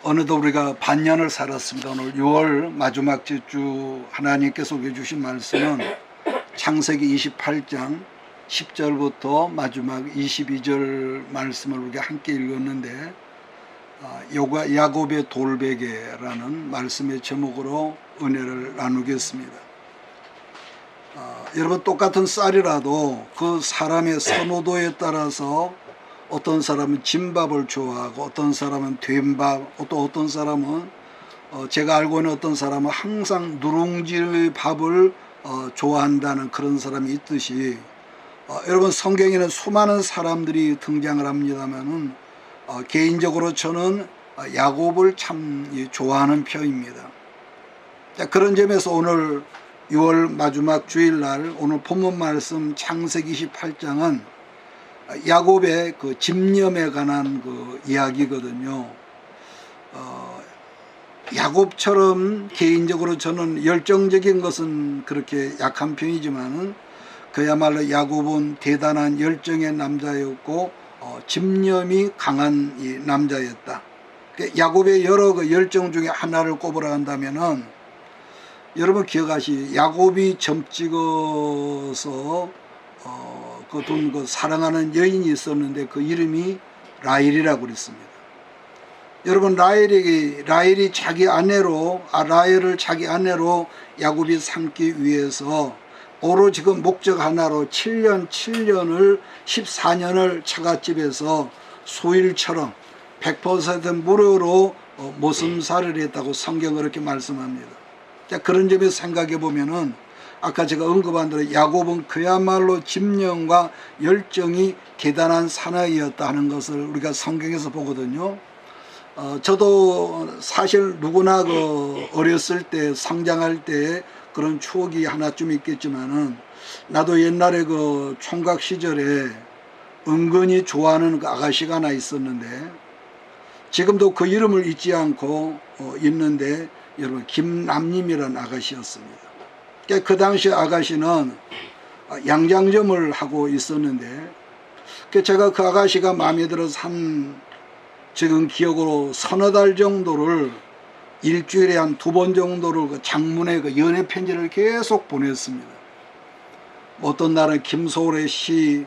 어느덧 우리가 반년을 살았습니다. 오늘 6월 마지막 주 하나님께서 우리에게 주신 말씀은 창세기 28장 10절부터 마지막 22절 말씀을 우리가 함께 읽었는데, 야곱의 돌베개라는 말씀의 제목으로 은혜를 나누겠습니다. 여러분, 똑같은 쌀이라도 그 사람의 선호도에 따라서 어떤 사람은 진밥을 좋아하고 어떤 사람은 된밥, 또 어떤 사람은 제가 알고 있는 어떤 사람은 항상 누룽지 밥을 좋아한다는 그런 사람이 있듯이, 여러분, 성경에는 수많은 사람들이 등장을 합니다만은 개인적으로 저는 야곱을 참 좋아하는 편입니다. 그런 점에서 오늘 6월 마지막 주일날 오늘 본문 말씀 창세기 28장은 야곱의 그 집념에 관한 그 이야기거든요. 야곱처럼 개인적으로 저는 열정적인 것은 그렇게 약한 편이지만은 그야말로 야곱은 대단한 열정의 남자였고 집념이 강한 이 남자였다. 야곱의 여러 그 열정 중에 하나를 꼽으라 한다면은, 여러분 기억하시, 야곱이 점 찍어서 그 사랑하는 여인이 있었는데 그 이름이 라헬이라고 그랬습니다. 여러분, 라헬을 자기 아내로 야곱이 삼기 위해서 오로지 그 목적 하나로 7년을 14년을 처갓집에서 소일처럼 100% 무료로 모슴살이를 했다고 성경은 그렇게 말씀합니다. 자, 그런 점에서 생각해 보면은 아까 제가 언급한 대로 야곱은 그야말로 집념과 열정이 대단한 사나이였다 하는 것을 우리가 성경에서 보거든요. 저도 사실 누구나 그 어렸을 때 성장할 때 그런 추억이 하나쯤 있겠지만은, 나도 옛날에 그 총각 시절에 은근히 좋아하는 그 아가씨가 하나 있었는데, 지금도 그 이름을 잊지 않고 있는데, 여러분, 김남님이라는 아가씨였습니다. 그 당시 아가씨는 양장점을 하고 있었는데, 제가 그 아가씨가 마음에 들어서 지금 기억으로 서너 달 정도를 일주일에 한 2번 정도를 그 장문의 그 연애 편지를 계속 보냈습니다. 어떤 날은 김소월의 시,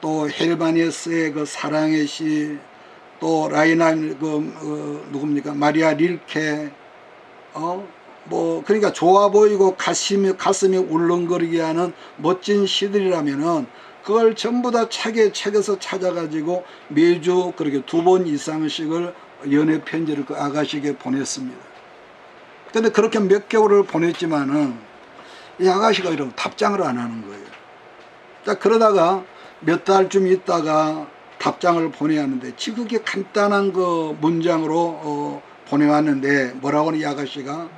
또 헬바네스의 그 사랑의 시, 또 라이난 누굽니까, 마리아 릴케, 그러니까 좋아 보이고 가슴이 울렁거리게 하는 멋진 시들이라면은 그걸 전부 다 책에서 찾아가지고 매주 그렇게 2번 이상씩을 연애 편지를 그 아가씨에게 보냈습니다. 근데 그렇게 몇 개월을 보냈지만은 이 아가씨가 이러면 답장을 안 하는 거예요. 자, 그러다가 몇 달쯤 있다가 답장을 보내야 하는데, 지극히 간단한 그 문장으로 보내왔는데, 뭐라고 하는 이 아가씨가,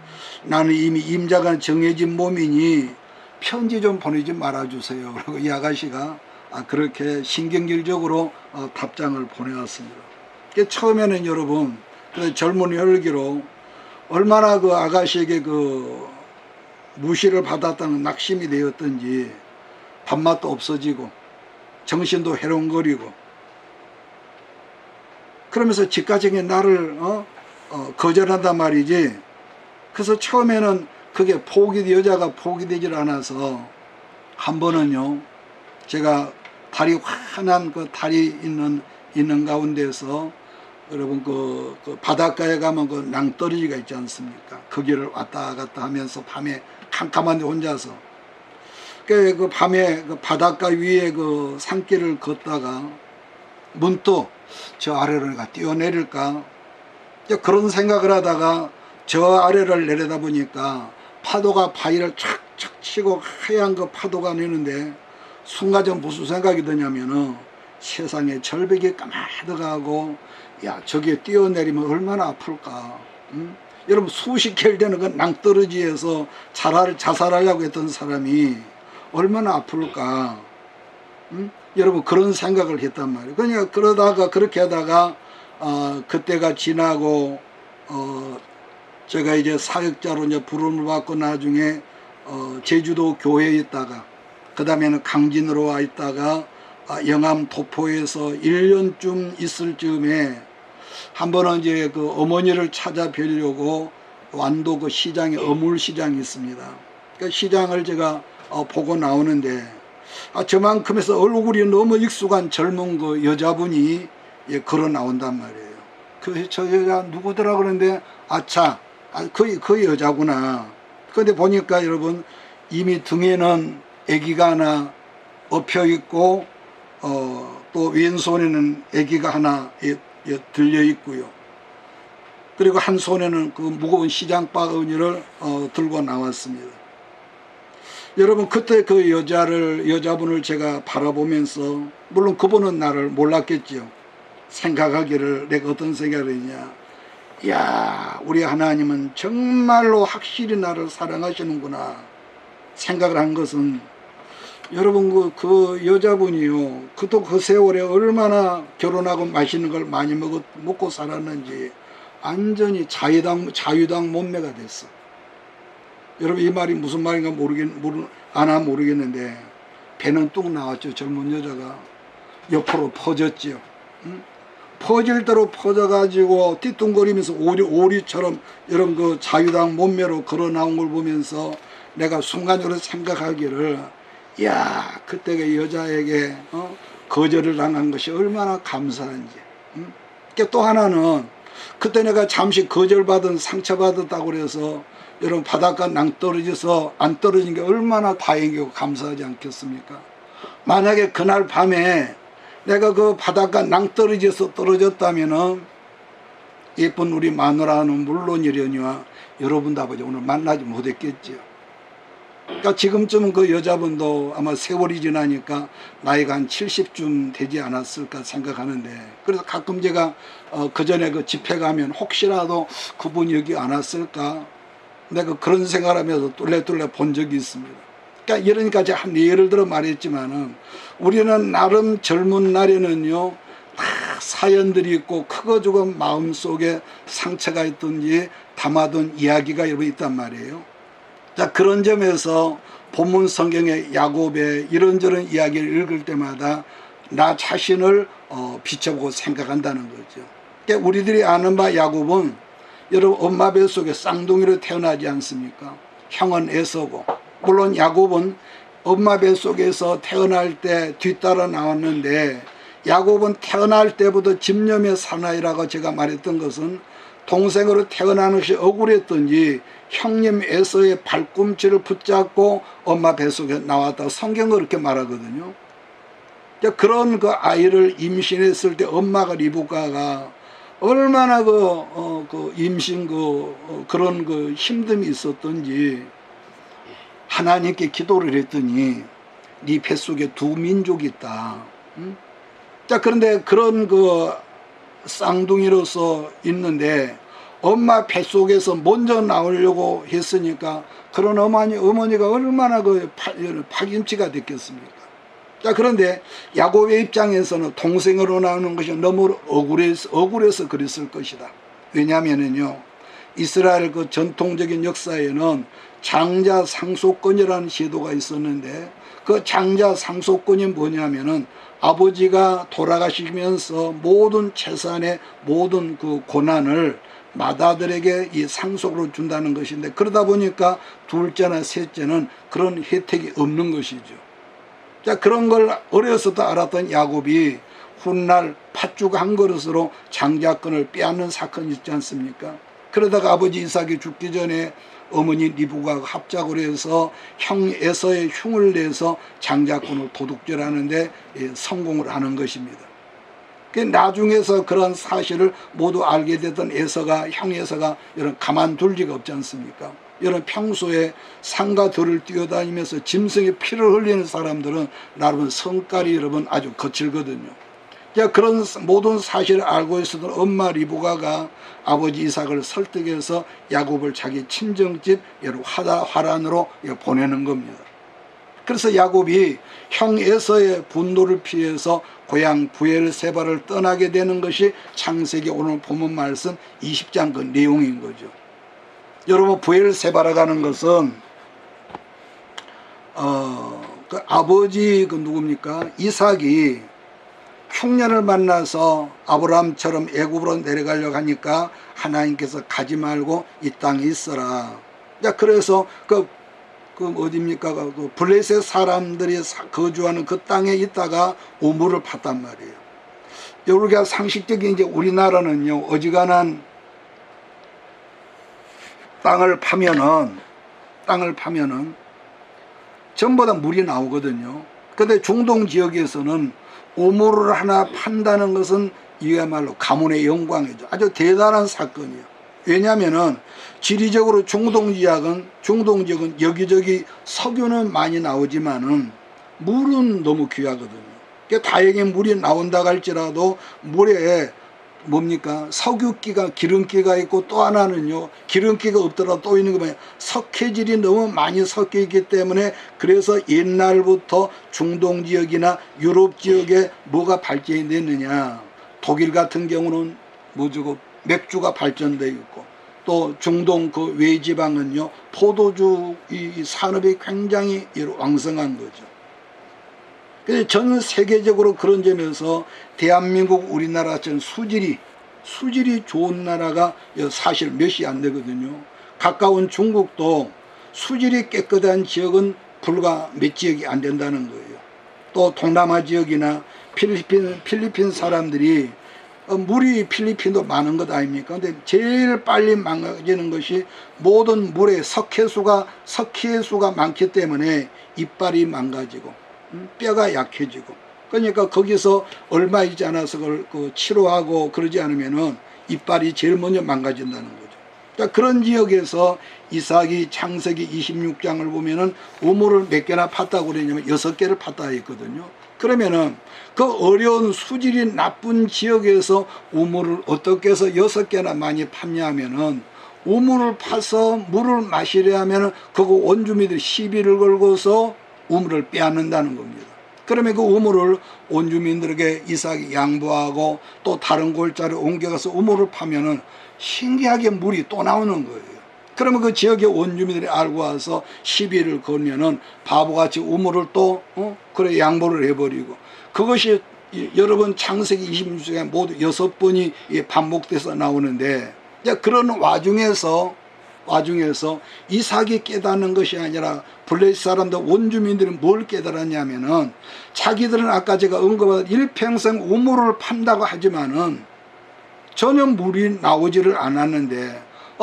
나는 이미 임자가 정해진 몸이니 편지 좀 보내지 말아주세요. 그리고 이 아가씨가 그렇게 신경질적으로 답장을 보내왔습니다. 처음에는 여러분, 젊은 혈기로 얼마나 그 아가씨에게 그 무시를 받았다는 낙심이 되었던지 밥맛도 없어지고 정신도 해롱거리고 그러면서 집가정에 나를 거절한단 말이지. 그래서 처음에는 그게 여자가 포기되질 않아서 한 번은요, 제가 달이 환한 그 달이 있는 가운데서, 여러분 그 바닷가에 가면 그 낭떠러지가 있지 않습니까? 거기를 왔다 갔다 하면서 밤에 캄캄한데 혼자서 그 밤에 그 바닷가 위에 그 산길을 걷다가 문득 저 아래로 내가 뛰어내릴까, 그런 생각을 하다가 저 아래를 내려다 보니까 파도가 바위를 착착 치고 하얀 그 파도가 내는데, 순간적으로 무슨 생각이 드냐면은 세상에 절벽이 까마득하고, 야, 저기에 뛰어내리면 얼마나 아플까. 여러분, 수십 개월 되는 그 낭떠러지에서 자살하려고 했던 사람이 얼마나 아플까. 여러분, 그런 생각을 했단 말이에요. 그러니까 그러다가 그렇게 하다가 그때가 지나고 제가 이제 사역자로 이제 부름을 받고 나중에 제주도 교회에 있다가, 그 다음에는 강진으로 와 있다가 영암 도포에서 1년쯤 있을 즈음에 한 번은 이제 그 어머니를 찾아뵈려고 완도 그 시장에 어물 시장이 있습니다. 그 시장을 제가 보고 나오는데 저만큼에서 얼굴이 너무 익숙한 젊은 그 여자분이 걸어 나온단 말이에요. 저 여자 누구더라 그러는데 아차 그 여자구나. 그런데 보니까 여러분 이미 등에는 아기가 하나 엎여 있고 또 왼손에는 아기가 하나 들려 있고요. 그리고 한 손에는 그 무거운 시장 바구니를 들고 나왔습니다. 여러분 그때 그 여자분을 제가 바라보면서 물론 그분은 나를 몰랐겠죠. 생각하기를 내가 어떤 생각을 했냐. 야 우리 하나님은 정말로 확실히 나를 사랑하시는구나 생각을 한 것은 여러분 그 여자분이요 그 세월에 얼마나 결혼하고 맛있는 걸 많이 먹고 살았는지 완전히 자유당 몸매가 됐어. 여러분 이 말이 무슨 말인가 모르겠는데 배는 뚝 나왔죠. 젊은 여자가 옆으로 퍼졌지요. 응? 퍼질 대로 퍼져가지고 띠뚱거리면서 오리처럼 이런 그 자유당 몸매로 걸어 나온 걸 보면서 내가 순간적으로 생각하기를 야 그때 그 여자에게 거절을 당한 것이 얼마나 감사한지. 응? 또 하나는 그때 내가 잠시 거절받은 상처받았다고 그래서 여러분 바닷가 낭떠러져서 안 떨어진 게 얼마나 다행이고 감사하지 않겠습니까? 만약에 그날 밤에 내가 그 바닷가 낭떠러져서 떨어졌다면은 예쁜 우리 마누라는 물론이려니와 여러분도 아버지 오늘 만나지 못했겠지요. 그러니까 지금쯤은 그 여자분도 아마 세월이 지나니까 나이가 한 70쯤 되지 않았을까 생각하는데 그래서 가끔 제가 그 전에 그 집회 가면 혹시라도 그분이 여기 안 왔을까 내가 그런 생각을 하면서 뚫레뚫레 본 적이 있습니다. 그러니까 제가 한 예를 들어 말했지만은 우리는 나름 젊은 날에는요 다 사연들이 있고 크고 작은 마음속에 상처가 있든지 담아둔 이야기가 여러분 있단 말이에요. 자 그런 점에서 본문 성경의 야곱의 이런저런 이야기를 읽을 때마다 나 자신을 비춰보고 생각한다는 거죠. 그러니까 우리들이 아는 바 야곱은 여러분 엄마 뱃속에 쌍둥이로 태어나지 않습니까? 형은 에서고 물론 야곱은 엄마 뱃속에서 태어날 때 뒤따라 나왔는데 야곱은 태어날 때부터 집념의 사나이라고 제가 말했던 것은 동생으로 태어나는 것이 억울했던지 형님 에서의 발꿈치를 붙잡고 엄마 뱃속에 나왔다고 성경은 그렇게 말하거든요. 그런 그 아이를 임신했을 때 엄마가 리브가가 얼마나 그 임신 그런 그 힘듦이 있었던지 하나님께 기도를 했더니 네 뱃속에 두 민족이 있다. 응? 자 그런데 그런 그 쌍둥이로서 있는데 엄마 뱃속에서 먼저 나오려고 했으니까 그런 어머니가 얼마나 그 파김치가 됐겠습니까? 자 그런데 야곱의 입장에서는 동생으로 나오는 것이 너무 억울해서 그랬을 것이다. 왜냐하면요 이스라엘 그 전통적인 역사에는 장자 상속권이라는 제도가 있었는데 그 장자 상속권이 뭐냐면은 아버지가 돌아가시면서 모든 재산의 모든 그 고난을 맏아들에게 이 상속으로 준다는 것인데 그러다 보니까 둘째나 셋째는 그런 혜택이 없는 것이죠. 자 그런 걸 어려서도 알았던 야곱이 훗날 팥죽 한 그릇으로 장자권을 빼앗는 사건이 있지 않습니까? 그러다가 아버지 이삭이 죽기 전에 어머니 리브가가 합작을 해서 형 에서의 흉을 내서 장자권을 도둑질하는데 성공을 하는 것입니다. 나중에서 그런 사실을 모두 알게 됐던 형 에서가 이런 가만둘 리가 없지 않습니까? 이런 평소에 산과 들을 뛰어다니면서 짐승의 피를 흘리는 사람들은 나름 성깔이 여러분 아주 거칠거든요. 그런 모든 사실을 알고 있었던 엄마 리브가가 아버지 이삭을 설득해서 야곱을 자기 친정집 화란으로 보내는 겁니다. 그래서 야곱이 형 에서의 분노를 피해서 고향 브엘세바를 떠나게 되는 것이 창세기 오늘 본문 말씀 20장 그 내용인 거죠. 여러분 브엘세바라고 하는 것은 그 아버지 그 누굽니까? 이삭이 흉년을 만나서 아브라함처럼 애굽으로 내려가려고 하니까 하나님께서 가지 말고 이 땅에 있어라. 그래서 그 어디입니까? 그 블레셋 사람들이 거주하는 그 땅에 있다가 우물을 팠단 말이에요. 우리가 상식적인 이제 우리나라는요, 어지간한 땅을 파면은 전부 다 물이 나오거든요. 근데 중동 지역에서는 우물을 하나 판다는 것은 이야말로 가문의 영광이죠. 아주 대단한 사건이에요. 왜냐하면은 지리적으로 중동 지역은 여기저기 석유는 많이 나오지만은 물은 너무 귀하거든요. 그러니까 다행히 물이 나온다 할지라도 물에 뭡니까? 석유기가, 기름기가 있고, 또 하나는요, 기름기가 없더라도 또 있는 거 뭐냐, 석회질이 너무 많이 섞여 있기 때문에, 그래서 옛날부터 중동 지역이나 유럽 지역에 뭐가 발전이 됐느냐, 독일 같은 경우는 뭐죠, 맥주가 발전되어 있고, 또 중동 그 외지방은요, 포도주 이 산업이 굉장히 왕성한 거죠. 그래서 전 세계적으로 그런 점에서 대한민국, 우리나라처럼 수질이 좋은 나라가 사실 몇이 안 되거든요. 가까운 중국도 수질이 깨끗한 지역은 불과 몇 지역이 안 된다는 거예요. 또 동남아 지역이나 필리핀 사람들이 물이 필리핀도 많은 것 아닙니까? 근데 제일 빨리 망가지는 것이 모든 물에 석회수가 많기 때문에 이빨이 망가지고 뼈가 약해지고, 그러니까 거기서 얼마 있지 않아서 그걸 치료하고 그러지 않으면은 이빨이 제일 먼저 망가진다는 거죠. 그러니까 그런 지역에서 이삭이 창세기 26장을 보면은 우물을 몇 개나 팠다고 그러냐면 6개를 팠다 했거든요. 그러면은 그 어려운 수질이 나쁜 지역에서 우물을 어떻게 해서 6개나 많이 팠냐 하면은, 우물을 파서 물을 마시려 하면은 그거 원주민들이 시비를 걸고서 우물을 빼앗는다는 겁니다. 그러면 그 우물을 원주민들에게 이삭이 양보하고 또 다른 골짜기로 옮겨가서 우물을 파면은 신기하게 물이 또 나오는 거예요. 그러면 그 지역의 원주민들이 알고 와서 시비를 걸면은 바보같이 우물을 또 그래 양보를 해버리고, 그것이 여러분 창세기 26장에 모두 6번이 반복돼서 나오는데, 그런 와중에서 이삭이 깨닫는 것이 아니라 블레셋 사람들 원주민들은 뭘 깨달았냐면은, 자기들은 아까 제가 언급한 일평생 우물을 판다고 하지만은 전혀 물이 나오지를 않았는데,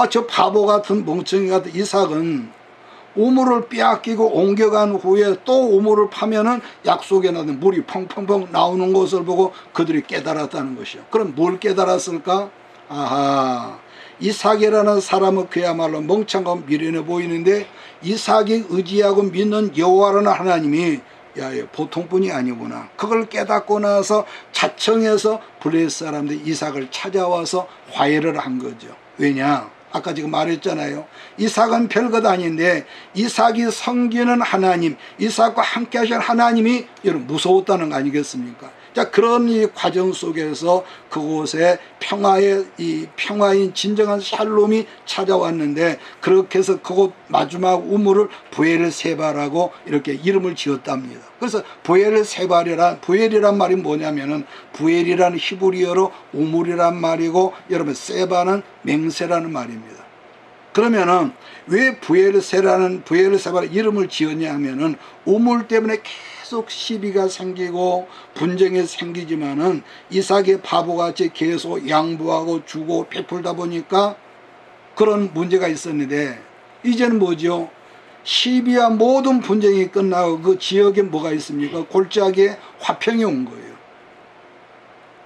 저 바보 같은 멍청이 같은 이삭은 우물을 빼앗기고 옮겨간 후에 또 우물을 파면은 약속에 나는 물이 펑펑펑 나오는 것을 보고 그들이 깨달았다는 것이요. 그럼 뭘 깨달았을까? 아하, 이삭이라는 사람은 그야말로 멍청하고 미련해 보이는데, 이삭이 의지하고 믿는 여호와라는 하나님이 보통뿐이 아니구나. 그걸 깨닫고 나서 자청해서 블레셋 사람들이 이삭을 찾아와서 화해를 한 거죠. 왜냐? 아까 지금 말했잖아요. 이삭은 별것 아닌데 이삭이 섬기는 하나님, 이삭과 함께 하신 하나님이 여러분 무서웠다는 거 아니겠습니까? 자, 그런 이 과정 속에서 그곳에 평화인 진정한 샬롬이 찾아왔는데, 그렇게 해서 그곳 마지막 우물을 부엘세바라고 이렇게 이름을 지었답니다. 그래서 부엘이란 말이 뭐냐면은, 부엘이라는 히브리어로 우물이란 말이고, 여러분 세바는 맹세라는 말입니다. 그러면은 왜 부엘세바라는 이름을 지었냐 하면은, 우물 때문에 계속 시비가 생기고 분쟁이 생기지만은 이삭이 바보같이 계속 양보하고 주고 베풀다 보니까 그런 문제가 있었는데, 이제는 뭐죠? 시비와 모든 분쟁이 끝나고 그 지역에 뭐가 있습니까? 골짜기에 화평이 온 거예요.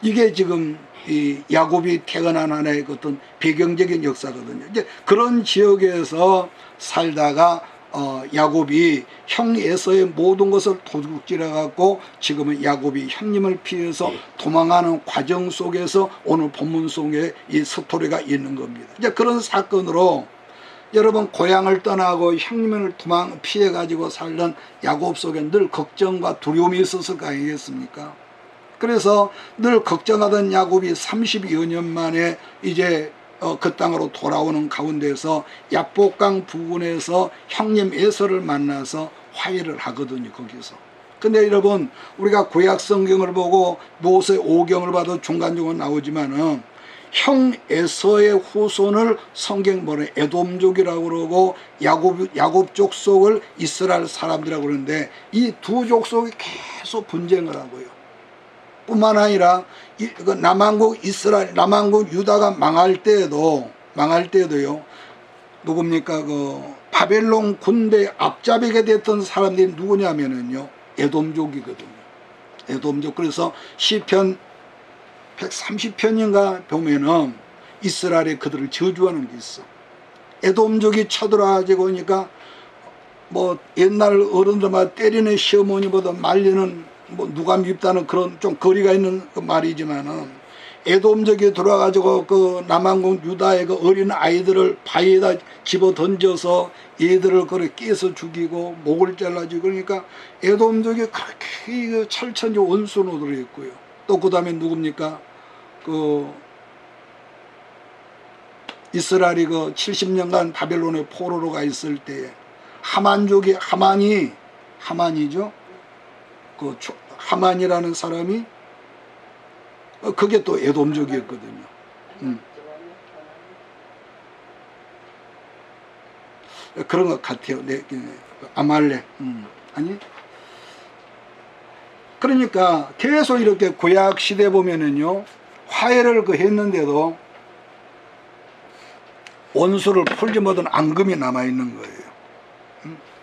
이게 지금 이 야곱이 태어난 하나의 어떤 배경적인 역사거든요. 이제 그런 지역에서 살다가 야곱이 형 에서의 모든 것을 도둑질해 갖고 지금은 야곱이 형님을 피해서 도망하는 과정 속에서 오늘 본문 속에 이 스토리가 있는 겁니다. 이제 그런 사건으로 여러분, 고향을 떠나고 형님을 피해 가지고 살던 야곱 속에 늘 걱정과 두려움이 있었을 거 아니겠습니까? 그래서 늘 걱정하던 야곱이 30여 년 만에 이제 그 땅으로 돌아오는 가운데서 야복강 부근에서 형님 에서를 만나서 화해를 하거든요. 거기서 근데 여러분 우리가 구약 성경을 보고 모세 오경을 봐도 중간중간 나오지만은 형 에서의 후손을 성경 보내 에돔족이라고 그러고 야곱 족속을 이스라엘 사람들이라고 그러는데 이 두 족속이 계속 분쟁을 하고요. 뿐만 아니라 남왕국 이스라엘, 남왕국 유다가 망할 때도요. 누굽니까? 그 바벨론 군대 앞잡이게 됐던 사람들이 누구냐면은요. 에돔족이거든요. 에돔족. 그래서 시편 130편인가 보면은 이스라엘에 그들을 저주하는 게 있어. 에돔족이 쳐들어가지고 오니까 뭐 옛날 어른들마다 때리는 시어머니보다 말리는 뭐 누가 밉다는 그런 좀 거리가 있는 그 말이지만은 에돔족이 들어와가지고 그 남왕국 유다의 그 어린 아이들을 바위에다 집어 던져서 얘들을 그렇게 깨서 죽이고 목을 잘라주고 그러니까 에돔족이 그렇게 철천지 원수노들이 있고요. 또 그 다음에 누굽니까? 그 이스라엘이 그 70년간 바벨론의 포로로 가 있을 때에 하만족이 하만이죠. 그 하만이라는 사람이 그게 또 에돔족이었거든요. 그런 것 같아요. 아말렉. 아니? 그러니까 계속 이렇게 구약 시대 보면은요, 화해를 했는데도 원수를 풀지 못한 앙금이 남아있는 거예요.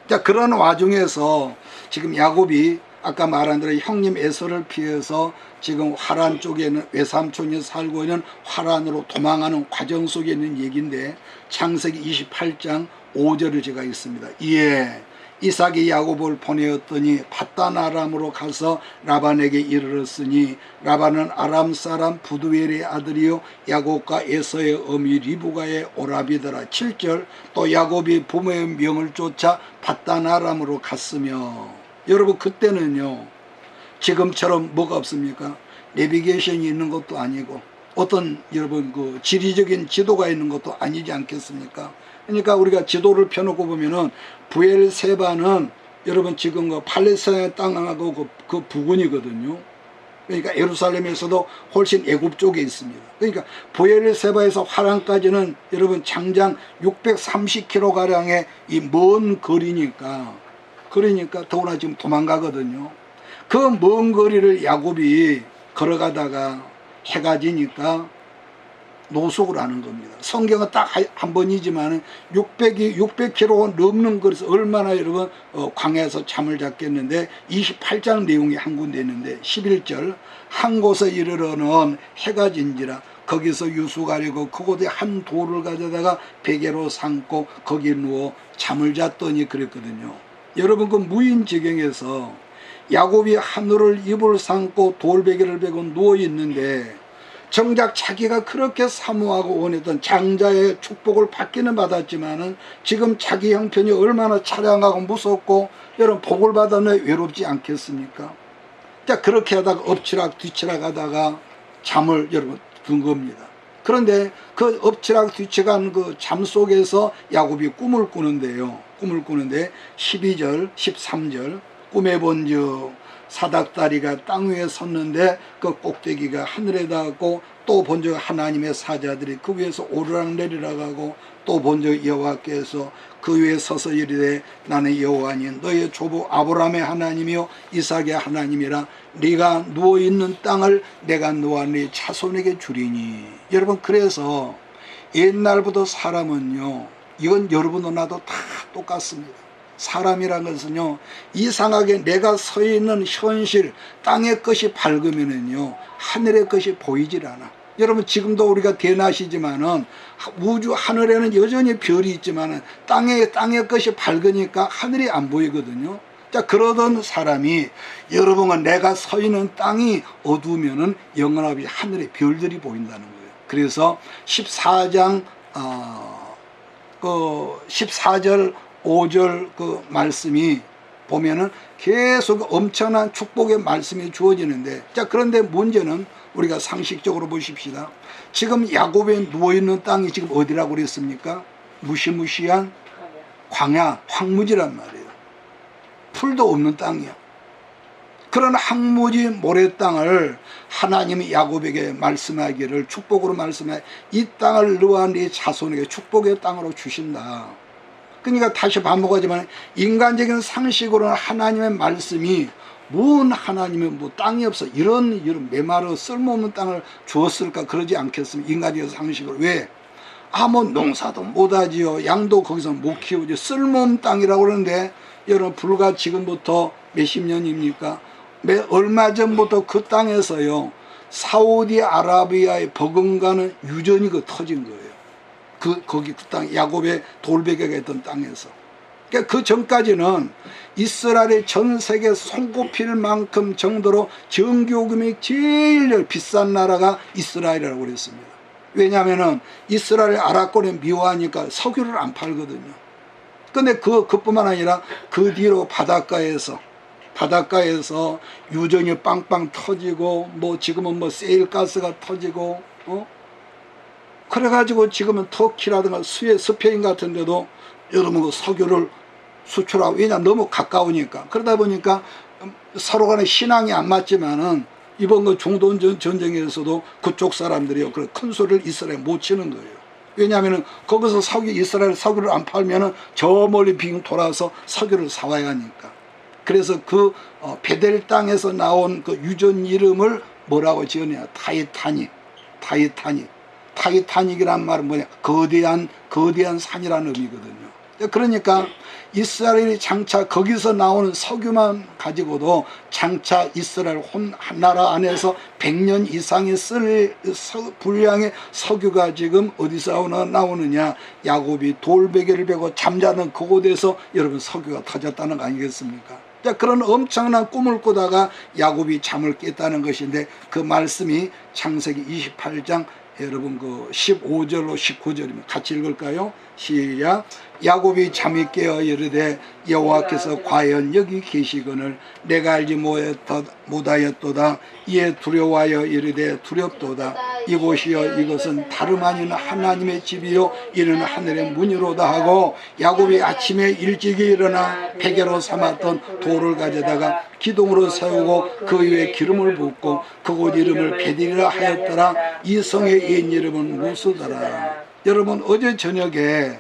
자, 그런 와중에서 지금 야곱이 아까 말한 대로 형님 에서를 피해서 지금 화란 쪽에 있는 외삼촌이 살고 있는 화란으로 도망하는 과정 속에 있는 얘기인데 창세기 28장 5절을 제가 있습니다. 이에 이삭이 야곱을 보내었더니 밧단 아람으로 가서 라반에게 이르렀으니 라반은 아람 사람 부두엘의 아들이요 야곱과 에서의 어미 리브가의 오라비더라. 7절 또 야곱이 부모의 명을 쫓아 밧단 아람으로 갔으며 여러분 그때는요 지금처럼 뭐가 없습니까? 내비게이션이 있는 것도 아니고 어떤 여러분 그 지리적인 지도가 있는 것도 아니지 않겠습니까? 그러니까 우리가 지도를 펴놓고 보면은 부엘세바는 여러분 지금 그 팔레스타인 땅하고 그 부근이거든요. 그러니까 예루살렘에서도 훨씬 애굽 쪽에 있습니다. 그러니까 부엘세바에서 화란까지는 여러분 장장 630km 가량의 이 먼 거리니까 그러니까 더구나 지금 도망가거든요. 그 먼 거리를 야곱이 걸어가다가 해가 지니까 노숙을 하는 겁니다. 성경은 딱 한 번이지만 600km 넘는 거리에서 얼마나 여러분 광야에서 잠을 잤겠는데 28장 내용이 한 군데 있는데 11절 한 곳에 이르러는 해가 진지라 거기서 유숙하려고 그곳에 한 돌을 가져다가 베개로 삼고 거기에 누워 잠을 잤더니 그랬거든요. 여러분 그 무인지경에서 야곱이 하늘을 이불 삼고 돌베개를 베고 누워 있는데 정작 자기가 그렇게 사모하고 원했던 장자의 축복을 받기는 받았지만은 지금 자기 형편이 얼마나 차량하고 무섭고 여러분 복을 받았네 외롭지 않겠습니까? 자 그렇게 하다가 엎치락 뒤치락 하다가 잠을 여러분 든 겁니다. 그런데 그 엎치락 뒤치락 그 잠 속에서 야곱이 꿈을 꾸는데요. 꿈을 꾸는데 12절 13절 꿈에 본즉 사닥다리가 땅 위에 섰는데 그 꼭대기가 하늘에 닿았고 또 본즉 하나님의 사자들이 그 위에서 오르락내리락 하고 또 본즉 여호와께서 그 위에 서서 이르되 나는 여호와니 너의 조부 아브라함의 하나님이요 이삭의 하나님이라 네가 누워있는 땅을 내가 너와 네 자손에게 주리니. 여러분 그래서 옛날부터 사람은요 이건 여러분도 나도 다 똑같습니다. 사람이란 것은요 이상하게 내가 서 있는 현실 땅의 것이 밝으면은요 하늘의 것이 보이질 않아. 여러분 지금도 우리가 대낮이지만은 우주 하늘에는 여전히 별이 있지만은 땅의 것이 밝으니까 하늘이 안 보이거든요. 자 그러던 사람이 여러분은 내가 서 있는 땅이 어두우면은 영원하게 하늘의 별들이 보인다는 거예요. 그래서 14장 14절 5절 그 말씀이 보면은 계속 엄청난 축복의 말씀이 주어지는데 자 그런데 문제는 우리가 상식적으로 보십시다. 지금 야곱에 누워있는 땅이 지금 어디라고 그랬습니까? 무시무시한 광야 황무지란 말이에요. 풀도 없는 땅이야. 그런 황무지 모래 땅을 하나님이 야곱에게 말씀하기를, 축복으로 말씀해 이 땅을 너와 네 자손에게 축복의 땅으로 주신다. 그러니까 다시 반복하지만 인간적인 상식으로는 하나님의 말씀이 뭔 하나님이 뭐 땅이 없어 이런 메마르 쓸모없는 땅을 주었을까 그러지 않겠습니까? 인간적인 상식으로. 왜? 뭐 농사도 못하지요, 양도 거기서 못 키우지, 쓸모없는 땅이라고 그러는데, 여러분 불과 지금부터 몇십 년입니까? 얼마 전부터 그 땅에서요 사우디아라비아에 버금가는 유전이 터진 거예요. 거기 그 땅, 야곱의 돌베개가 있던 땅에서. 그러니까 그 전까지는 이스라엘의 전 세계 손꼽힐 만큼 정도로 전기요금이 제일 비싼 나라가 이스라엘이라고 그랬습니다. 왜냐하면 이스라엘 아랍권에 미워하니까 석유를 안 팔거든요. 근데 그뿐만 아니라 그 뒤로 바닷가에서 유전이 빵빵 터지고, 뭐 지금은 뭐 세일가스가 터지고, 그래가지고 지금은 터키라든가 스페인 같은 데도 여러분 그 석유를 수출하고, 왜냐 너무 가까우니까. 그러다 보니까 서로 간에 신앙이 안 맞지만은 이번 그 중동 전쟁에서도 그쪽 사람들이요 큰 소리를 이스라엘에 못 치는 거예요. 왜냐하면 거기서 이스라엘 석유를 안 팔면은 저 멀리 빙 돌아서 석유를 사와야 하니까. 그래서 베델 땅에서 나온 그 유전 이름을 뭐라고 지었냐? 타이타닉이란 말은 뭐냐? 거대한 산이라는 의미거든요. 그러니까 이스라엘이 장차 거기서 나오는 석유만 가지고도 장차 이스라엘 한 나라 안에서 100년 이상이 쓸 분량의 석유가 지금 어디서 나오느냐? 야곱이 돌베개를 베고 잠자는 그곳에서 여러분 석유가 터졌다는 거 아니겠습니까? 자, 그런 엄청난 꿈을 꾸다가 야곱이 잠을 깼다는 것인데, 그 말씀이 창세기 28장 여러분 15절로 19절이면 같이 읽을까요? 시작. 야곱이 잠이 깨어 이르되 여호와께서 과연 여기 계시거늘 내가 알지 못하였도다. 이에 두려워하여 이르되 두렵도다. 이곳이여 이것은 다름 아닌 하나님의 집이요 이는 하늘의 문이로다 하고, 야곱이 아침에 일찍이 일어나 베개로 삼았던 돌을 가져다가 기둥으로 세우고 그 위에 기름을 붓고 그곳 이름을 베델이라 하였더라. 이 성의 옛 이름은 루스더라. 여러분 어제 저녁에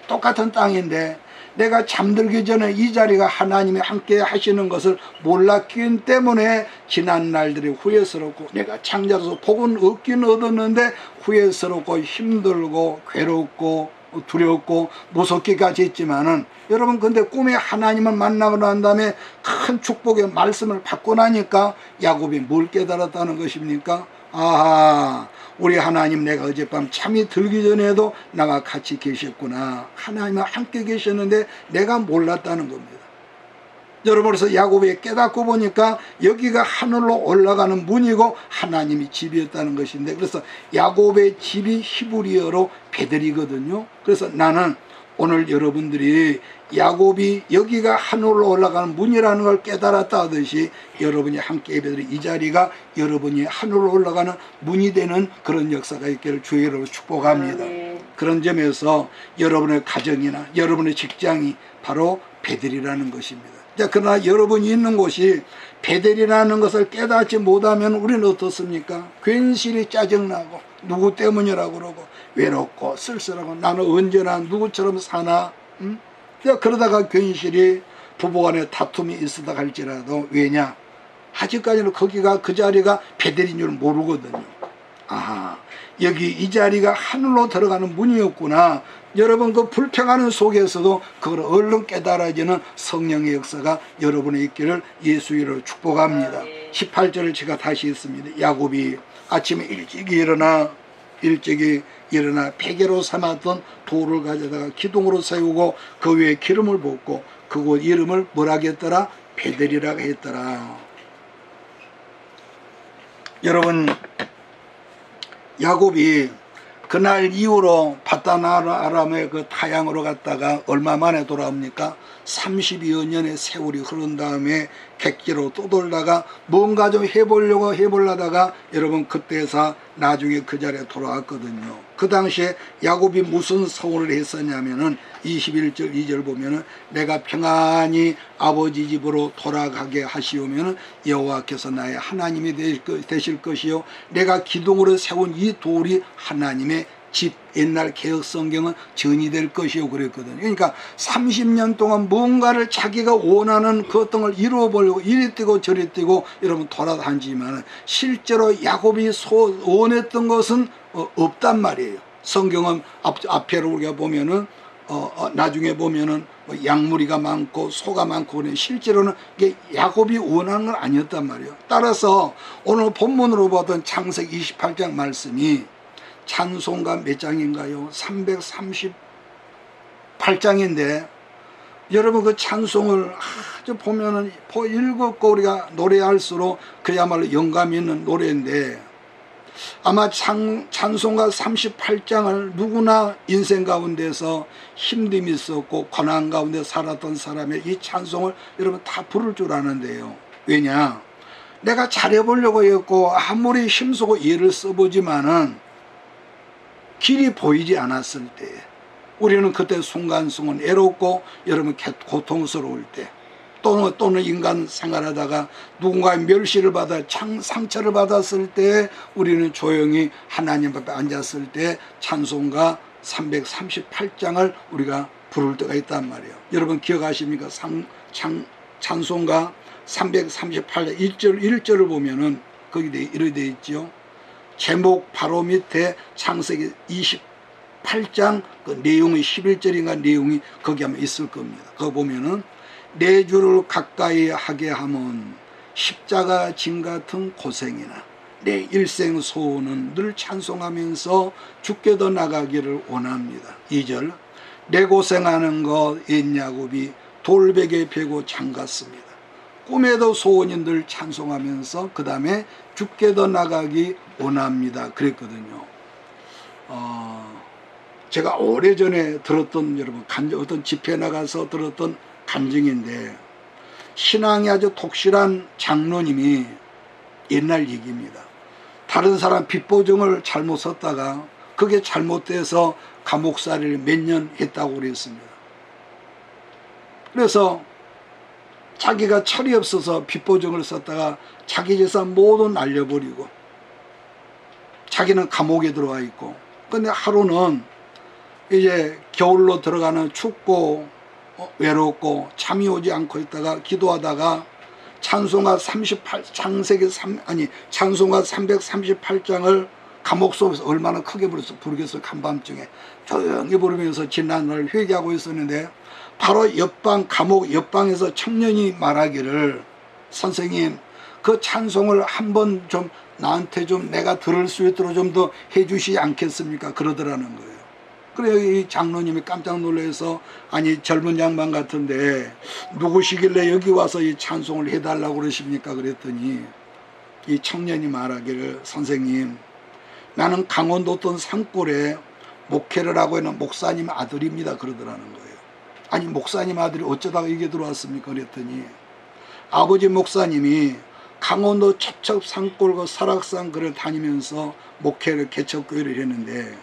똑같은 땅인데 내가 잠들기 전에 이 자리가 하나님이 함께 하시는 것을 몰랐기 때문에 지난 날들이 후회스럽고, 내가 창자로서 복은 얻긴 얻었는데 후회스럽고 힘들고 괴롭고 두렵고 무섭기까지 했지만은, 여러분 근데 꿈에 하나님을 만나고 난 다음에 큰 축복의 말씀을 받고 나니까 야곱이 뭘 깨달았다는 것입니까? 아하, 우리 하나님, 내가 어젯밤 잠이 들기 전에도 나와 같이 계셨구나. 하나님과 함께 계셨는데 내가 몰랐다는 겁니다. 여러분, 그래서 야곱이 깨닫고 보니까 여기가 하늘로 올라가는 문이고 하나님이 집이었다는 것인데, 그래서 야곱의 집이 히브리어로 베델이거든요. 그래서 나는 오늘 여러분들이 야곱이 여기가 하늘로 올라가는 문이라는 걸 깨달았다 하듯이, 여러분이 함께 예배드린 이 자리가 여러분이 하늘로 올라가는 문이 되는 그런 역사가 있기를 주의 이름으로 축복합니다. 그런 점에서 여러분의 가정이나 여러분의 직장이 바로 베델이라는 것입니다. 자, 그러나 여러분이 있는 곳이 베델이라는 것을 깨닫지 못하면 우리는 어떻습니까? 괜시리 짜증나고 누구 때문이라고 그러고 외롭고 쓸쓸하고 나는 언제나 누구처럼 사나? 그러다가 괜시리 부부간에 다툼이 있으다 할지라도, 왜냐? 아직까지는 거기가 그 자리가 베델인 줄 모르거든요. 아하, 여기 이 자리가 하늘로 들어가는 문이었구나. 여러분 그 불평하는 속에서도 그걸 얼른 깨달아지는 성령의 역사가 여러분에 있기를 예수 이름으로 축복합니다. 18절을 제가 다시 읽습니다. 야곱이 아침에 일찍이 일어나 베개로 삼았던 돌을 가져다가 기둥으로 세우고 그 위에 기름을 붓고 그곳 이름을 뭐라 했더라? 베델이라고 했더라. 여러분, 야곱이 그날 이후로 바다나람의 그 타향으로 갔다가 얼마 만에 돌아옵니까? 32여 년의 세월이 흐른 다음에 객지로 또 돌다가 뭔가 좀 해보려다가 여러분 그때서 나중에 그 자리에 돌아왔거든요. 그 당시에 야곱이 무슨 서원을 했었냐면은 21절 2절 보면은 내가 평안히 아버지 집으로 돌아가게 하시오면은 여호와께서 나의 하나님이 되실 것이요 내가 기둥으로 세운 이 돌이 하나님의 집, 옛날 개혁 성경은 전이 될 것이요 그랬거든요. 그러니까 30년 동안 뭔가를 자기가 원하는 그 어떤 걸 이루어보려고 이리 뛰고 저리 뛰고 여러분 돌아다니지만 실제로 야곱이 원했던 것은 없단 말이에요. 성경은 앞에로 우리가 보면은 나중에 보면은 양무리가 많고 소가 많고 그래 실제로는 이게 야곱이 원하는 건 아니었단 말이에요. 따라서 오늘 본문으로 보던 창세기 28장 말씀이 찬송가 몇 장인가요? 338장인데 여러분 그 찬송을 아주 보면은 읽고 우리가 노래할수록 그야말로 영감 있는 노래인데 아마 찬송가 38장을 누구나 인생 가운데서 힘듦이 있었고 고난 가운데 살았던 사람의 이 찬송을 여러분 다 부를 줄 아는데요. 왜냐? 내가 잘해보려고 했고 아무리 힘쓰고 애를 써보지만은 길이 보이지 않았을 때 우리는 그때 순간순간 애롭고 여러분 고통스러울 때 또는 인간 생활하다가 누군가의 멸시를 받아 상처를 받았을 때 우리는 조용히 하나님 앞에 앉았을 때 찬송가 338장을 우리가 부를 때가 있단 말이에요. 여러분 기억하십니까? 찬송가 338장 1절을 보면은 거기 이렇게 되어 있죠. 제목 바로 밑에 창세기 28장 그 내용이 11절인가 내용이 거기 아마 있을 겁니다. 그거 보면은 내 주를 가까이 하게 하면 십자가 짐 같은 고생이나 내 일생 소원은 늘 찬송하면서 죽게 더 나가기를 원합니다. 2절 내 고생하는 것 옛 야곱이 돌베개 베고 장갔습니다. 꿈에도 소원이 늘 찬송하면서 그 다음에 죽게 더 나가기 원합니다. 그랬거든요. 제가 오래전에 들었던 여러분 어떤 집회 나가서 들었던 간증인데 신앙이 아주 독실한 장로님이 옛날 얘기입니다. 다른 사람 빚보증을 잘못 썼다가 그게 잘못돼서 감옥살이를 몇 년 했다고 그랬습니다. 그래서 자기가 철이 없어서 빚보증을 썼다가 자기 재산 모두 날려버리고 자기는 감옥에 들어와 있고 근데 하루는 이제 겨울로 들어가는 춥고 외롭고 잠이 오지 않고 있다가 기도하다가 찬송가 338장을 감옥 속에서 얼마나 크게 부르겠어요. 한밤중에 조용히 부르면서 지난 날 회개하고 있었는데 바로 감옥 옆방에서 청년이 말하기를 선생님 그 찬송을 한번 좀 나한테 좀 내가 들을 수 있도록 좀 더 해주시지 않겠습니까? 그러더라는 거예요. 그래서 이 장로님이 깜짝 놀라서 아니 젊은 양반 같은데 누구시길래 여기 와서 이 찬송을 해달라고 그러십니까? 그랬더니 이 청년이 말하기를 선생님 나는 강원도 어떤 산골에 목회를 하고 있는 목사님 아들입니다. 그러더라는 거예요. 아니 목사님 아들이 어쩌다가 이게 들어왔습니까? 그랬더니 아버지 목사님이 강원도 첩첩 산골과 설악산 그를 다니면서 목회를 개척교회를 했는데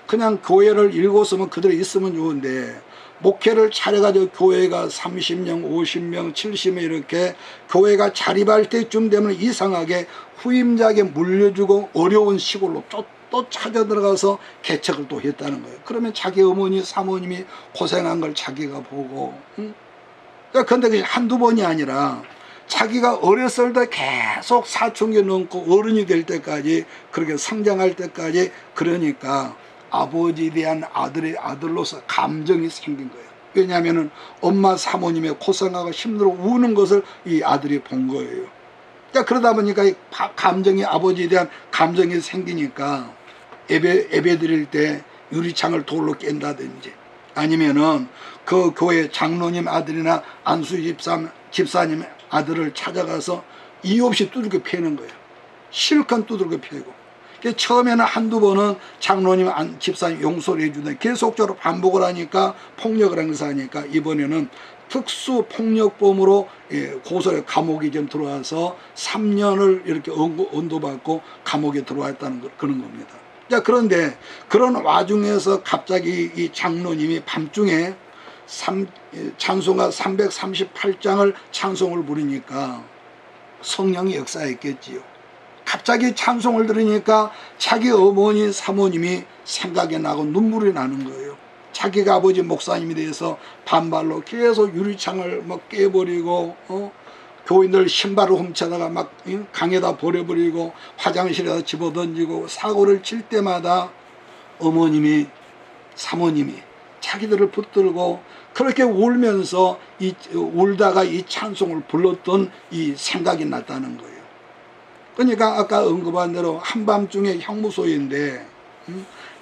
그냥 교회를 읽었으면 그대로 있으면 좋은데 목회를 차려가지고 교회가 30명, 50명, 70명 이렇게 교회가 자립할 때쯤 되면 이상하게 후임자에게 물려주고 어려운 시골로 또 찾아 들어가서 개척을 또 했다는 거예요. 그러면 자기 어머니, 사모님이 고생한 걸 자기가 보고 그런데 그게 한두 번이 아니라 자기가 어렸을 때 계속 사춘기 넘고 어른이 될 때까지 그렇게 성장할 때까지 그러니까 아버지에 대한 아들로서 감정이 생긴 거예요. 왜냐하면 엄마 사모님의 고생하고 힘들어 우는 것을 이 아들이 본 거예요. 그러다 보니까 이 감정이 아버지에 대한 감정이 생기니까 예배 드릴 때 유리창을 돌로 깬다든지 아니면은 그 교회 장로님 아들이나 안수 집사님 아들을 찾아가서 이유 없이 두들겨 패는 거예요. 실컷 두들겨 패고. 처음에는 한두 번은 장로님, 집사님 용서를 해주는데 계속적으로 반복을 하니까 폭력을 행사하니까 이번에는 특수폭력범으로 고소해 감옥에 좀 들어와서 3년을 이렇게 언도받고 감옥에 들어왔다는 그런 겁니다. 자, 그런데 그런 와중에서 갑자기 이 장로님이 밤중에 찬송가 338장을 찬송을 부르니까 성령이 역사했겠지요. 갑자기 찬송을 들으니까 자기 어머니 사모님이 생각이 나고 눈물이 나는 거예요. 자기가 아버지 목사님에 대해서 반발로 계속 유리창을 막 깨버리고 교인들 신발을 훔쳐다가 막 강에다 버려버리고 화장실에다 집어던지고 사고를 칠 때마다 어머님이 사모님이 자기들을 붙들고 그렇게 울면서 울다가 이 찬송을 불렀던 이 생각이 났다는 거예요. 그러니까 아까 언급한 대로 한밤중에 형무소인데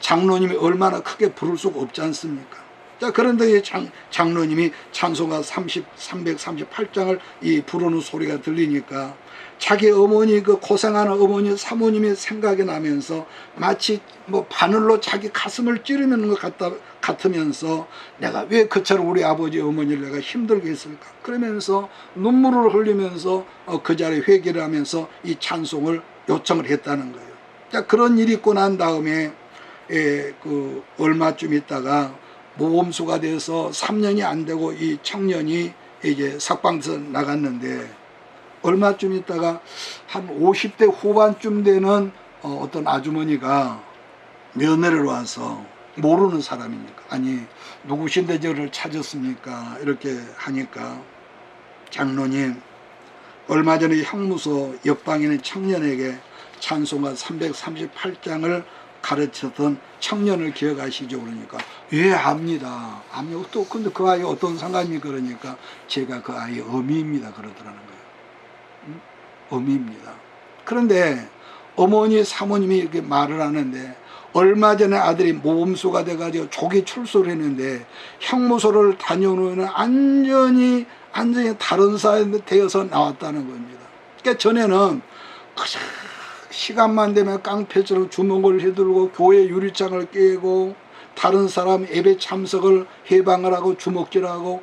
장로님이 얼마나 크게 부를 수가 없지 않습니까? 자, 그런데 이 장로님이 찬송가 338장을 이 부르는 소리가 들리니까 자기 어머니, 그 고생하는 어머니 사모님이 생각이 나면서 마치 뭐 바늘로 자기 가슴을 찌르는 것 같으면서 내가 왜 그처럼 우리 아버지 어머니를 내가 힘들게 했을까, 그러면서 눈물을 흘리면서 그 자리에 회개를 하면서 이 찬송을 요청을 했다는 거예요. 자, 그런 일이 있고 난 다음에 그 얼마쯤 있다가 모범수가 돼서 3년이 안 되고 이 청년이 이제 석방에서 나갔는데 얼마쯤 있다가 한 50대 후반쯤 되는 어떤 아주머니가 면회를 와서 모르는 사람이니까, 아니 누구신데 저를 찾았습니까? 이렇게 하니까 장로님, 얼마 전에 형무소 옆방에 있는 청년에게 찬송가 338장을 가르쳤던 청년을 기억하시죠? 그러니까 예, 압니다. 압니다. 또 근데 그 아이 어떤 상관입니까? 그러니까 제가 그 아이 어미입니다. 그러더라는 거예요. 어미입니다. 그런데 어머니 사모님이 이렇게 말을 하는데 얼마 전에 아들이 모범수가 돼가지고 조기 출소를 했는데 형무소를 다녀오면 완전히 다른 사람이 되어서 나왔다는 겁니다. 그러니까 전에는 시간만 되면 깡패처럼 주먹을 휘두르고 교회 유리창을 깨고 다른 사람 예배 참석을 해방을 하고 주먹질하고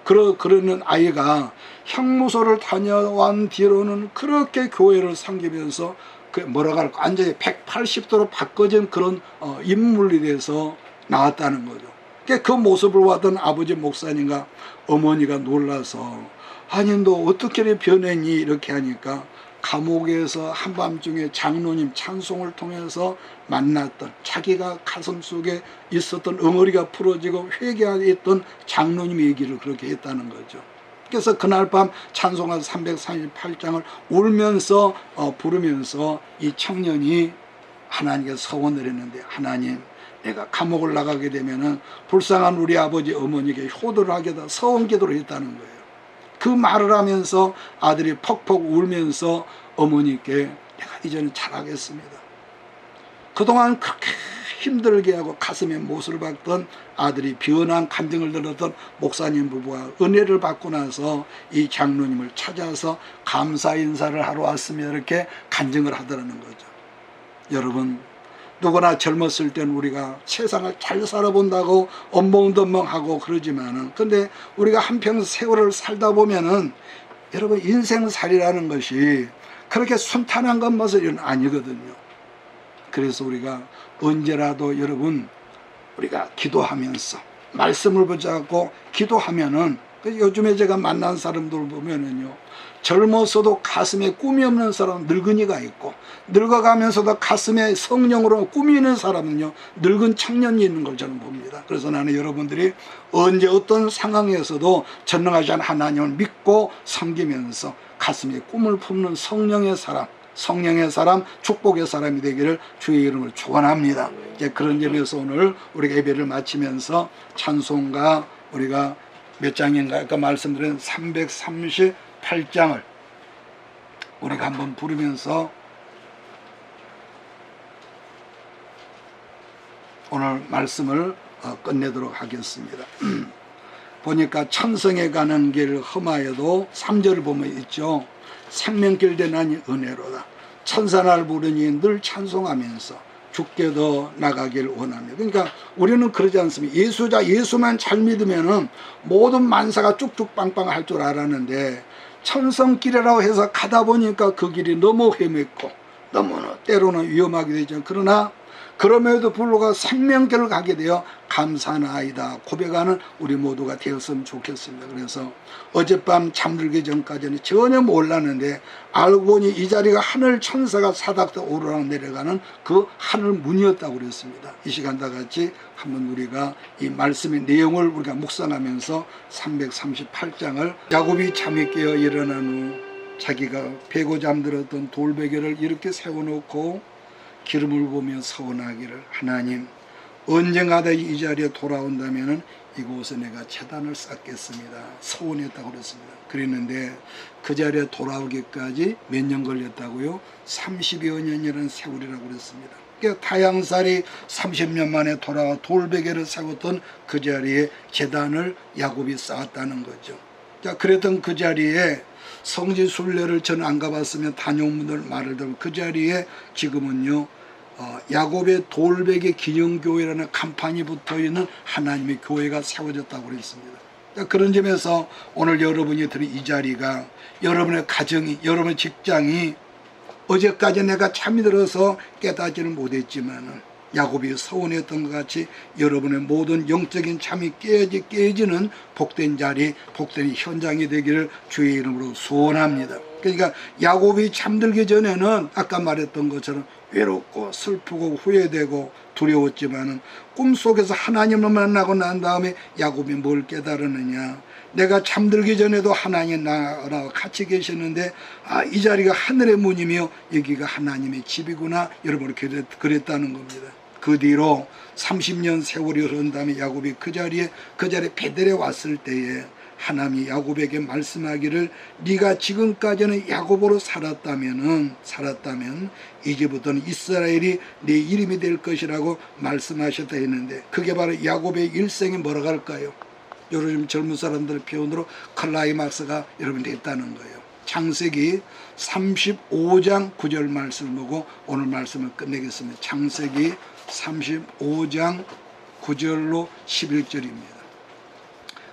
그러는 아이가 형무소를 다녀온 뒤로는 그렇게 교회를 섬기면서 그 뭐라고 할까, 완전히 180도로 바꿔진 그런 인물이 돼서 나왔다는 거죠. 그 모습을 봤던 아버지 목사님과 어머니가 놀라서 아니 너 어떻게 변했니 이렇게 하니까 감옥에서 한밤중에 장로님 찬송을 통해서 만났던 자기가 가슴 속에 있었던 엉어리가 풀어지고 회개했던 장로님 얘기를 그렇게 했다는 거죠. 그래서 그날 밤 찬송가 338장을 울면서 부르면서 이 청년이 하나님께 서원을 했는데, 하나님 내가 감옥을 나가게 되면은 불쌍한 우리 아버지 어머니께 효도를 하겠다 서원 기도를 했다는 거예요. 그 말을 하면서 아들이 퍽퍽 울면서 어머니께 내가 이제는 잘하겠습니다. 그동안 그렇게 힘들게 하고 가슴에 못을 박던 아들이 변한 간증을 들었던 목사님 부부가 은혜를 받고 나서 이 장로님을 찾아서 감사 인사를 하러 왔으며 이렇게 간증을 하더라는 거죠. 여러분, 누구나 젊었을 땐 우리가 세상을 잘 살아본다고 엄멍덤멍하고 그러지만은, 근데 우리가 한평생 세월을 살다 보면은 여러분 인생살이라는 것이 그렇게 순탄한 것만은 아니거든요. 그래서 우리가 언제라도 여러분 우리가 기도하면서 말씀을 붙잡고 기도하면은, 요즘에 제가 만난 사람들 보면은요, 젊어서도 가슴에 꿈이 없는 사람은 늙은이가 있고, 늙어가면서도 가슴에 성령으로 꿈이 있는 사람은요 늙은 청년이 있는 걸 저는 봅니다. 그래서 나는 여러분들이 언제 어떤 상황에서도 전능하신 하나님을 믿고 섬기면서 가슴에 꿈을 품는 성령의 사람, 축복의 사람이 되기를 주의 이름으로 축원합니다. 이제 그런 점에서 오늘 우리가 예배를 마치면서 찬송가 우리가 몇 장인가 아까 말씀드린 338장을 우리가 한번 부르면서 오늘 말씀을 끝내도록 하겠습니다. 보니까 천성에 가는 길 험하여도 3절을 보면 있죠. 생명길 되나니 은혜로다. 천사날 부르니 늘 찬송하면서 죽게 더 나가길 원합니다. 그러니까 우리는 그러지 않습니다. 예수만 잘 믿으면은 모든 만사가 쭉쭉 빵빵 할 줄 알았는데, 천성길이라고 해서 가다 보니까 그 길이 너무 헤맸고 너무나 때로는 위험하게 되죠. 그러나 그럼에도 불구하고 생명길을 가게 되어 감사하나이다 고백하는 우리 모두가 되었으면 좋겠습니다. 그래서 어젯밤 잠들기 전까지는 전혀 몰랐는데 알고 보니 이 자리가 하늘 천사가 사닥도 오르락 내려가는 그 하늘 문이었다고 그랬습니다. 이 시간 다 같이 한번 우리가 이 말씀의 내용을 우리가 묵상하면서 338장을 야곱이 잠이 깨어 일어난 후 자기가 베고 잠들었던 돌베개를 이렇게 세워놓고 기름을 보며 서원하기를 하나님 언젠가다 이 자리에 돌아온다면 이곳에 내가 제단을 쌓겠습니다. 서원했다고 그랬습니다. 그랬는데 그 자리에 돌아오기까지 몇 년 걸렸다고요? 30여 년이라는 세월이라고 그랬습니다. 그러니까 타양살이 30년 만에 돌아와 돌베개를 세웠던 그 자리에 제단을 야곱이 쌓았다는 거죠. 자, 그랬던 그 자리에 성지 순례를 저는 안 가봤으면 다녀온 분들 말을 들으면 그 자리에 지금은요 야곱의 돌베개 기념교회라는 간판이 붙어있는 하나님의 교회가 세워졌다고 그랬습니다. 그런 점에서 오늘 여러분이 들은 이 자리가 여러분의 가정이 여러분의 직장이 어제까지 내가 잠이 들어서 깨닫지는 못했지만 야곱이 서원했던 것 같이 여러분의 모든 영적인 잠이 깨지는 복된 자리 복된 현장이 되기를 주의 이름으로 소원합니다. 그러니까 야곱이 잠들기 전에는 아까 말했던 것처럼 외롭고 슬프고 후회되고 두려웠지만은 꿈속에서 하나님을 만나고 난 다음에 야곱이 뭘 깨달았느냐, 내가 잠들기 전에도 하나님 나라와 같이 계시는데 이 자리가 하늘의 문이며 여기가 하나님의 집이구나, 여러분 그랬다는 겁니다. 그 뒤로 30년 세월이 흐른 다음에 야곱이 그 자리에 베델에 왔을 때에 하나님이 야곱에게 말씀하기를 네가 지금까지는 야곱으로 살았다면 이제부터는 이스라엘이 네 이름이 될 것이라고 말씀하셨다 했는데 그게 바로 야곱의 일생이 뭐라고 할까요? 요즘 젊은 사람들 표현으로 클라이막스가 여러분 됐다는 거예요. 창세기 35장 9절 말씀을 보고 오늘 말씀을 끝내겠습니다. 창세기 35장 9절로 11절입니다.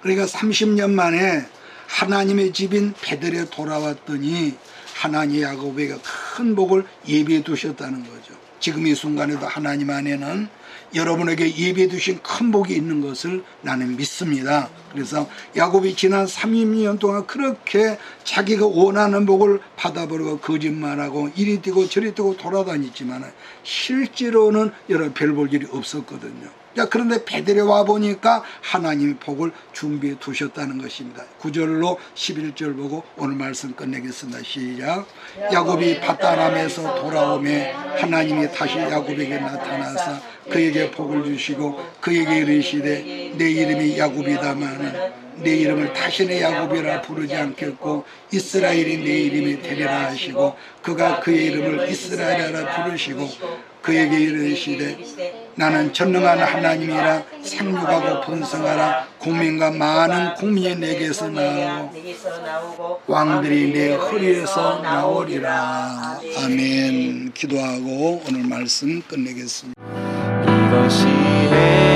그러니까 30년 만에 하나님의 집인 베델에 돌아왔더니 하나님 야곱에게 큰 복을 예비해 두셨다는 거죠. 지금 이 순간에도 하나님 안에는 여러분에게 예비해 두신 큰 복이 있는 것을 나는 믿습니다. 그래서 야곱이 지난 30년 동안 그렇게 자기가 원하는 복을 받아버리고 거짓말하고 이리 뛰고 저리 뛰고 돌아다녔지만 실제로는 여러분 별 볼 일이 없었거든요. 자, 그런데 베델에 와보니까 하나님의 복을 준비해 두셨다는 것입니다. 9절로 11절 보고 오늘 말씀 끝내겠습니다. 시작. 야곱이 밧단암에서 돌아오매 하나님이 다시 야곱에게 나타나사 그에게 복을 주시고 그에게 이르시되 내 이름이 야곱이다마는 내 이름을 다시는 야곱이라 부르지 않겠고 이스라엘이 내 이름이 되리라 하시고 그가 그의 이름을 이스라엘이라 부르시고 그에게 이르시되 나는 전능한 하나님이라 생육하고 번성하라 국민과 많은 국민이 내게서 나오고 왕들이 내 허리에서 나오리라. 아멘. 기도하고 오늘 말씀 끝내겠습니다. 이것이 내